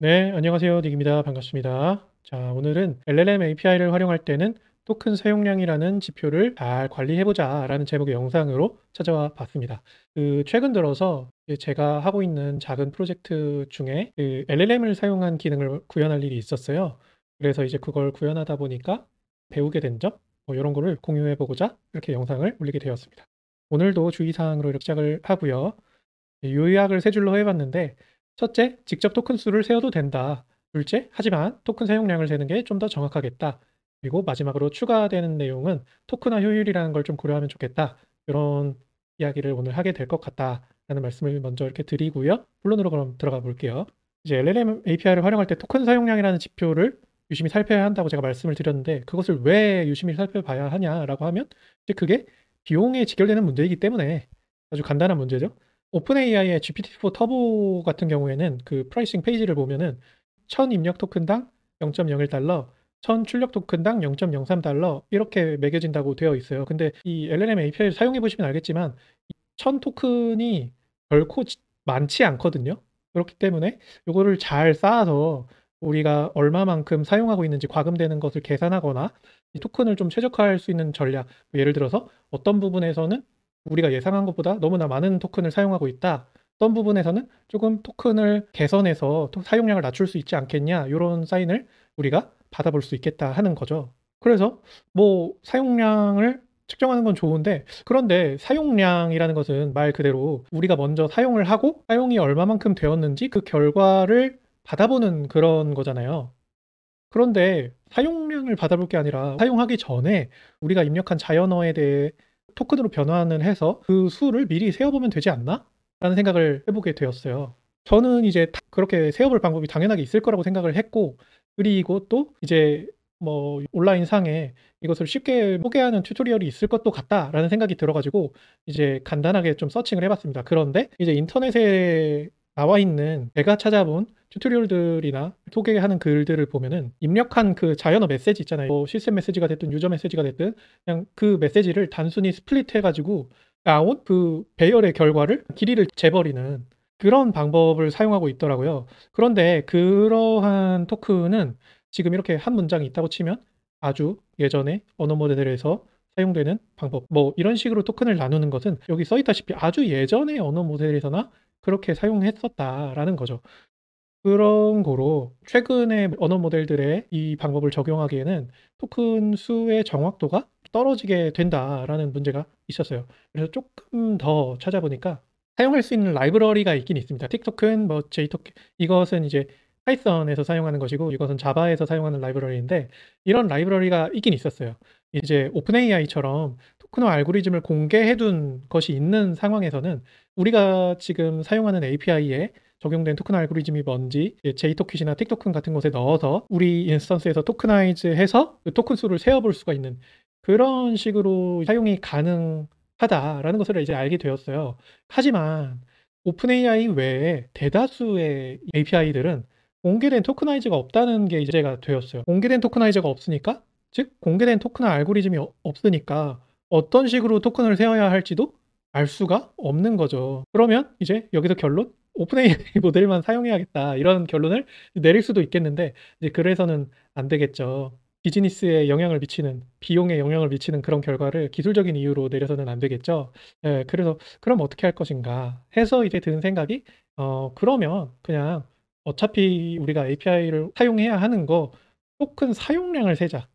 네, 안녕하세요. 닉입니다. 반갑습니다. 자, 오늘은 LLM API를 활용할 때는 토큰 사용량이라는 지표를 잘 관리해보자라는 제목의 영상으로 찾아와 봤습니다. 최근 들어서 제가 하고 있는 작은 프로젝트 중에 LLM을 사용한 기능을 구현할 일이 있었어요. 그래서 이제 그걸 구현하다 보니까 배우게 된 점, 뭐 이런 거를 공유해보고자 이렇게 영상을 올리게 되었습니다. 오늘도 주의사항으로 이렇게 시작을 하고요. 요약을 세 줄로 해봤는데, 첫째, 직접 토큰 수를 세어도 된다. 둘째, 하지만 토큰 사용량을 세는 게 좀 더 정확하겠다. 그리고 마지막으로 추가되는 내용은 토큰화 효율이라는 걸 좀 고려하면 좋겠다. 이런 이야기를 오늘 하게 될 것 같다라는 말씀을 먼저 이렇게 드리고요. 본론으로 그럼 들어가 볼게요. 이제 LLM API를 활용할 때 토큰 사용량이라는 지표를 유심히 살펴야 한다고 제가 말씀을 드렸는데, 그것을 왜 유심히 살펴봐야 하냐라고 하면 이제 그게 비용에 직결되는 문제이기 때문에 아주 간단한 문제죠. 오픈 AI의 GPT-4 터보 같은 경우에는 그 프라이싱 페이지를 보면은 1000 입력 토큰당 0.01달러, 1000 출력 토큰당 0.03달러 이렇게 매겨진다고 되어 있어요. 근데 이 LLM API를 사용해 보시면 알겠지만 1000 토큰이 결코 많지 않거든요. 그렇기 때문에 요거를 잘 쌓아서 우리가 얼마만큼 사용하고 있는지 과금되는 것을 계산하거나 이 토큰을 좀 최적화할 수 있는 전략, 예를 들어서 어떤 부분에서는 우리가 예상한 것보다 너무나 많은 토큰을 사용하고 있다. 어떤 부분에서는 조금 토큰을 개선해서 사용량을 낮출 수 있지 않겠냐. 요런 사인을 우리가 받아볼 수 있겠다 하는 거죠. 그래서 뭐 사용량을 측정하는 건 좋은데, 그런데 사용량이라는 것은 말 그대로 우리가 먼저 사용을 하고 사용이 얼마만큼 되었는지 그 결과를 받아보는 그런 거잖아요. 그런데 사용량을 받아볼 게 아니라 사용하기 전에 우리가 입력한 자연어에 대해 토큰으로 변환을 해서 '그 수를 미리 세어 보면 되지 않나?' 라는 생각을 해 보게 되었어요. 저는 이제 그렇게 세어 볼 방법이 당연하게 있을 거라고 생각을 했고, 그리고 또 이제 뭐 '온라인상에 이것을 쉽게 소개하는 튜토리얼이 있을 것도 같다.'라는 생각이 들어 가지고 이제 간단하게 좀 서칭을 해 봤습니다. 그런데 이제 인터넷에 나와 있는 제가 찾아본 튜토리얼들이나 소개하는 글들을 보면은 입력한 그 자연어 메시지 있잖아요. 뭐 시스템 메시지가 됐든 유저 메시지가 됐든 그냥 그 메시지를 단순히 스플릿 해 가지고 나온 그 배열의 결과를 길이를 재버리는 그런 방법을 사용하고 있더라고요. 그런데 그러한 토큰은 지금 이렇게 한 문장이 있다고 치면 아주 예전에 언어 모델에서 사용되는 방법, 뭐 이런 식으로 토큰을 나누는 것은 여기 써 있다시피 아주 예전의 언어 모델에서나 그렇게 사용했었다라는 거죠. 그런 거로 최근의 언어 모델들의 이 방법을 적용하기에는 '토큰 수의 정확도가 떨어지게 된다.'라는 문제가 있었어요. 그래서 쪼끔 더 찾아보니까 사용할 수 있는 라이브러리가 있긴 있습니다. 틱토큰, 뭐 제이토큰, 이것은 이제 파이썬에서 사용하는 것이고 이것은 자바에서 사용하는 라이브러리인데, 이런 라이브러리가 있긴 있었어요. 이제 오픈 AI처럼 토큰화 알고리즘을 공개해 둔 것이 있는 상황에서는 우리가 지금 사용하는 API에 적용된 토큰 알고리즘이 뭔지 제이토킷이나 틱토큰 같은 곳에 넣어서 우리 인스턴스에서 토크나이즈해서 그 토큰 수를 세어 볼 수가 있는 그런 식으로 사용이 가능하다라는 것을 이제 알게 되었어요. 하지만 오픈 AI 외에 대다수의 API들은 공개된 토크나이즈가 없다는 게 이제가 되었어요. 공개된 토크나이즈가 없으니까, 즉 공개된 토큰 알고리즘이 없으니까 어떤 식으로 토큰을 세어야 할지도 알 수가 없는 거죠. 그러면 이제 여기서 결론? '오픈 AI 모델만 사용해야겠다.' 이런 결론을 내릴 수도 있겠는데, 이제 그래서는 안 되겠죠. 비즈니스에 영향을 미치는, 비용에 영향을 미치는 그런 결과를 기술적인 이유로 내려서는 안 되겠죠. 예, 그래서 '그럼 어떻게 할 것인가.' 해서 이제 든 생각이, 그러면 그냥 어차피 우리가 API를 사용해야 하는 거 토큰 사용량을 세자.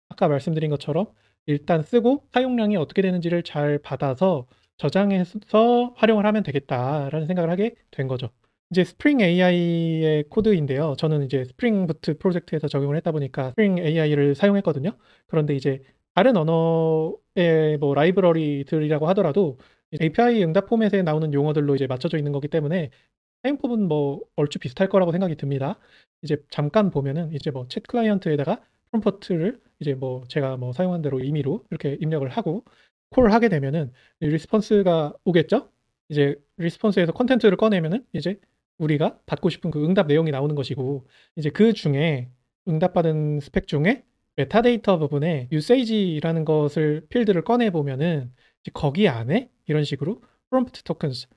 아까 말씀드린 것처럼 일단 쓰고 사용량이 어떻게 되는지를 잘 받아서 저장해서 활용을 하면 되겠다라는 생각을 하게 된 거죠. 이제 스프링 AI의 코드인데요. 저는 이제 스프링 부트 프로젝트에서 적용을 했다 보니까 스프링 AI를 사용했거든요. 그런데 이제 다른 언어의 뭐 라이브러리들이라고 하더라도 API 응답 포맷에 나오는 용어들로 이제 맞춰져 있는 거기 때문에 사용법은 뭐 얼추 비슷할 거라고 생각이 듭니다. 이제 잠깐 보면은 이제 뭐 챗 클라이언트에다가 프롬프트를 이제 뭐 제가 뭐 사용한 대로 임의로 이렇게 입력을 하고 콜을 하게 되면은 이 리스폰스가 오겠죠? 이제 리스폰스에서 콘텐츠를 꺼내면은 이제 우리가 받고 싶은 그 응답 내용이 나오는 것이고, 이제 그중에 응답받은 스펙 중에 메타데이터 부분에 유세이지라는 것을 필드를 꺼내 보면은 이제 거기 안에 이런 식으로 프롬프트 토큰스,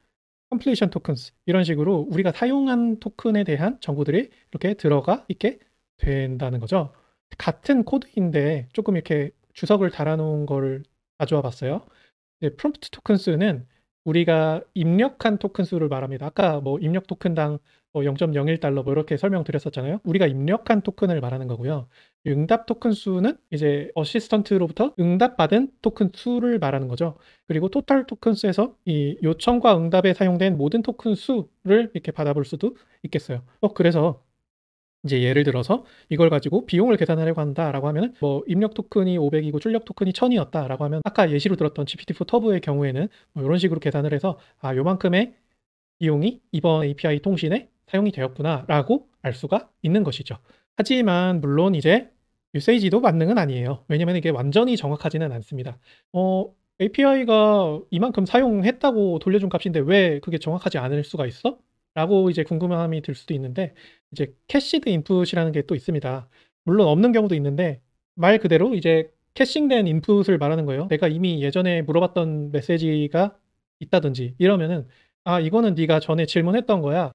completion tokens 이런 식으로 우리가 사용한 토큰에 대한 정보들이 이렇게 들어가 있게 된다는 거죠. 같은 코드인데 조금 이렇게 주석을 달아놓은 거를 가져와 봤어요. 프롬프트 토큰수는 우리가 입력한 토큰 수를 말합니다. 아까 뭐 입력 토큰당 뭐 0.01달러 뭐 이렇게 설명드렸었잖아요. 우리가 입력한 토큰을 말하는 거고요. 응답 토큰 수는 이제 어시스턴트로부터 응답받은 토큰 수를 말하는 거죠. 그리고 토탈 토큰 수에서 이 요청과 응답에 사용된 모든 토큰 수를 이렇게 받아볼 수도 있겠어요. 그래서 이제 예를 들어서 이걸 가지고 비용을 계산하려고 한다라고 하면은 뭐 입력 토큰이 500이고 출력 토큰이 1000이었다라고 하면 아까 예시로 들었던 GPT-4 터보의 경우에는 뭐 이런 식으로 계산을 해서 요만큼의 비용이 이번 API 통신에 사용이 되었구나라고 알 수가 있는 것이죠. 하지만 물론 이제 유세이지도 만능은 아니에요. 왜냐면 이게 완전히 정확하지는 않습니다. API가 이만큼 사용했다고 돌려준 값인데 왜 그게 정확하지 않을 수가 있어? 라고 이제 궁금함이 들 수도 있는데 이제 캐시드 인풋이라는 게 또 있습니다. 물론 없는 경우도 있는데 말 그대로 이제 캐싱된 인풋을 말하는 거예요. 내가 이미 예전에 물어봤던 메시지가 있다든지 이러면은 이거는 네가 전에 질문했던 거야.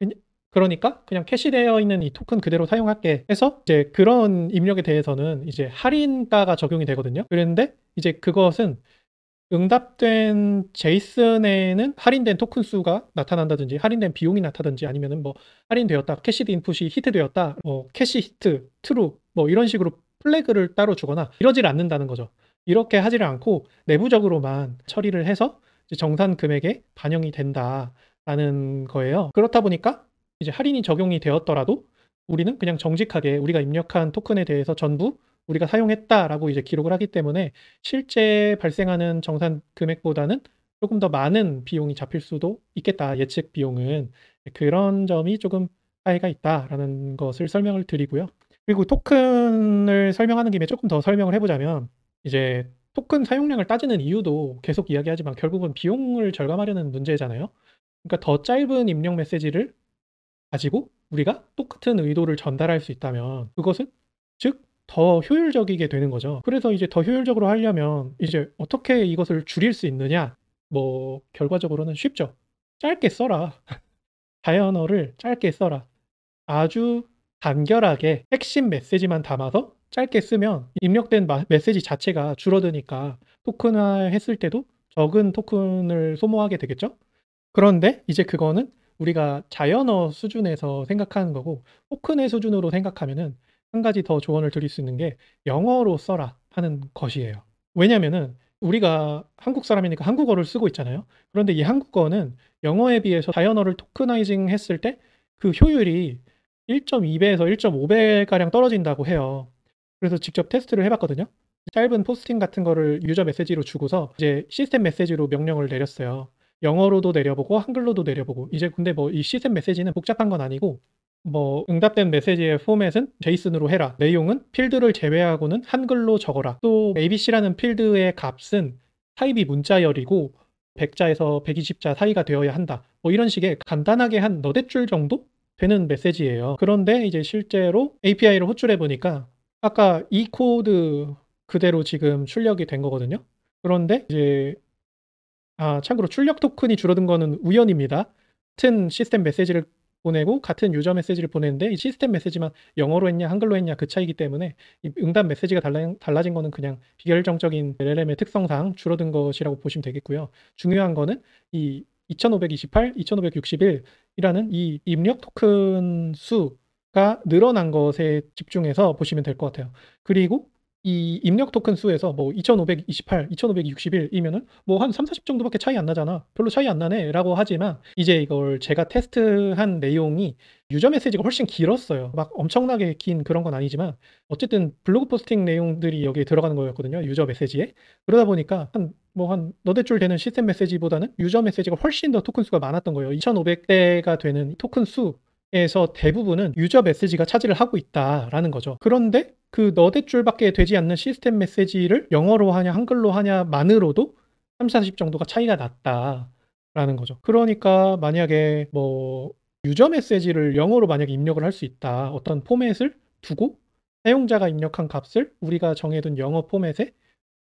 그러니까 그냥 캐시되어 있는 이 토큰 그대로 사용할게 해서 이제 그런 입력에 대해서는 이제 할인가가 적용이 되거든요. 그런데 이제 그것은 응답된 제이슨에는 할인된 토큰 수가 나타난다든지 할인된 비용이 나타든지 아니면은 뭐 할인되었다, 캐시드 인풋이 히트되었다, 뭐 캐시 히트, 트루 뭐 이런 식으로 플래그를 따로 주거나 이러질 않는다는 거죠. 이렇게 하지를 않고 내부적으로만 처리를 해서 이제 정산 금액에 반영이 된다라는 거예요. 그렇다 보니까 이제 할인이 적용이 되었더라도 우리는 그냥 정직하게 우리가 입력한 토큰에 대해서 전부 우리가 사용했다라고 이제 기록을 하기 때문에 실제 발생하는 정산 금액보다는 조금 더 많은 비용이 잡힐 수도 있겠다. 예측 비용은. 그런 점이 조금 차이가 있다라는 것을 설명을 드리고요. 그리고 토큰을 설명하는 김에 조금 더 설명을 해보자면 이제 토큰 사용량을 따지는 이유도 계속 이야기하지만 결국은 비용을 절감하려는 문제잖아요. 그러니까 더 짧은 입력 메시지를 가지고 우리가 똑같은 의도를 전달할 수 있다면 그것은 즉 더 효율적이게 되는 거죠. 그래서 이제 더 효율적으로 하려면 이제 어떻게 이것을 줄일 수 있느냐? 뭐 결과적으로는 쉽죠. 짧게 써라. 자연어를 짧게 써라. 아주 간결하게 핵심 메시지만 담아서 짧게 쓰면 입력된 메시지 자체가 줄어드니까 토큰화했을 때도 적은 토큰을 소모하게 되겠죠. 그런데 이제 그거는 우리가 자연어 수준에서 생각하는 거고 토큰의 수준으로 생각하면은 한 가지 더 조언을 드릴 수 있는 게 영어로 써라 하는 것이에요. 왜냐면은 우리가 한국 사람이니까 한국어를 쓰고 있잖아요. 그런데 이 한국어는 영어에 비해서 자연어를 토크나이징 했을 때 그 효율이 1.2배에서 1.5배가량 떨어진다고 해요. 그래서 직접 테스트를 해봤거든요. 짧은 포스팅 같은 거를 유저 메시지로 주고서 이제 시스템 메시지로 명령을 내렸어요. 영어로도 내려보고 한글로도 내려보고 이제 근데 뭐 이 시스템 메시지는 복잡한 건 아니고 뭐 응답된 메시지의 포맷은 제이슨으로 해라. 내용은 필드를 제외하고는 한글로 적어라. 또 ABC라는 필드의 값은 타입이 문자열이고 100자에서 120자 사이가 되어야 한다. 뭐 이런 식의 간단하게 한 너댓 줄 정도 되는 메시지예요. 그런데 이제 실제로 API를 호출해 보니까 아까 이 코드 그대로 지금 출력이 된 거거든요. 그런데 이제 참고로 출력 토큰이 줄어든 거는 우연입니다. 같은 시스템 메시지를 보내고 같은 유저 메시지를 보냈는데 이 시스템 메시지만 영어로 했냐 한글로 했냐 그 차이기 때문에 이 응답 메시지가 달라진 거는 그냥 비결정적인 LLM의 특성상 줄어든 것이라고 보시면 되겠고요. 중요한 거는 이 2528, 2561이라는 이 입력 토큰 수가 늘어난 것에 집중해서 보시면 될 것 같아요. 그리고 이 입력 토큰 수에서 뭐 2528, 2561이면은 뭐 한 30-40 정도밖에 차이 안 나잖아. 별로 차이 안 나네라고 하지만 이제 이걸 제가 테스트한 내용이 유저 메시지가 훨씬 길었어요. 막 엄청나게 긴 그런 건 아니지만 어쨌든 블로그 포스팅 내용들이 여기에 들어가는 거였거든요. 유저 메시지에. 그러다 보니까 한 너댓 줄 되는 시스템 메시지보다는 유저 메시지가 훨씬 더 토큰 수가 많았던 거예요. 2500대가 되는 토큰 수에서 대부분은 유저 메시지가 차지를 하고 있다라는 거죠. 그런데 그 너댓 줄밖에 되지 않는 시스템 메시지를 영어로 하냐 한글로 하냐만으로도 30-40 정도가 차이가 났다라는 거죠. 그러니까 만약에 뭐 유저 메시지를 영어로 만약에 입력을 할 수 있다. 어떤 포맷을 두고 사용자가 입력한 값을 우리가 정해둔 영어 포맷에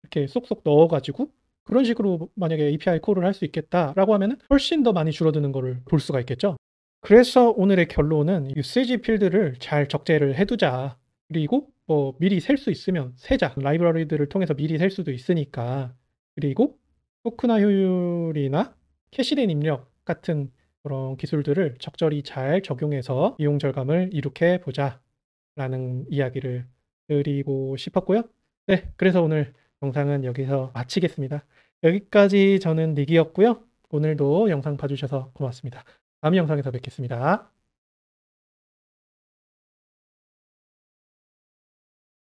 이렇게 쏙쏙 넣어 가지고 그런 식으로 만약에 API 콜을 할 수 있겠다라고 하면은 훨씬 더 많이 줄어드는 거를 볼 수가 있겠죠. 그래서 오늘의 결론은 유세지 필드를 잘 적재를 해 두자. 그리고 뭐 미리 셀 수 있으면 세자. 라이브러리들을 통해서 미리 셀 수도 있으니까. 그리고 토크나 효율이나 캐시된 입력 같은 그런 기술들을 적절히 잘 적용해서 비용 절감을 이룩해 보자라는 이야기를 드리고 싶었고요. 네, 그래서 오늘 영상은 여기서 마치겠습니다. 여기까지 저는 닉이었고요. 오늘도 영상 봐주셔서 고맙습니다. 다음 영상에서 뵙겠습니다.